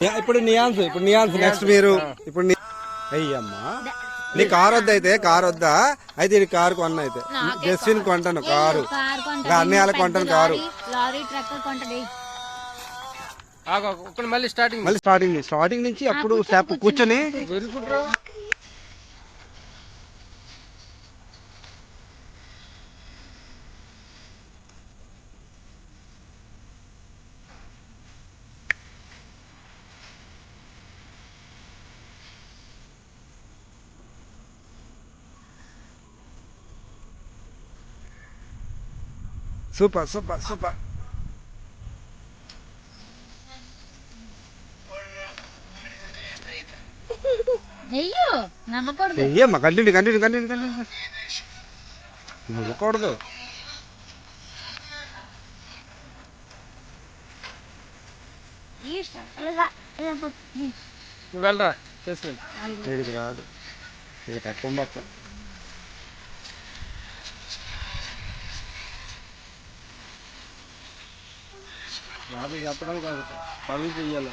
ఇప్పుడు నియాన్స్ నెక్స్ట్ మీరు ఇప్పుడు అయ్యమ్మా నీ కార్ వద్దా అయితే కార్ వద్దా అయితే ఇది కారు కొన్న అయితే జస్విన్ కొంటాను కారు అన్ని వాళ్ళకి కొంటాను కారు మళ్ళీ స్టార్టింగ్ నుంచి అప్పుడు స్టాప్ కూర్చొని సూపర్ సూపర్ సూపర్ అయ్యమ్మా కంటిన్యూ నవ్వకూడదు వెళ్ళరా చేసుకుని ఇది కాదు ఇది తక్కువ మొత్తం రాదు చెప్పడం కాదు పనులు చెయ్యాలి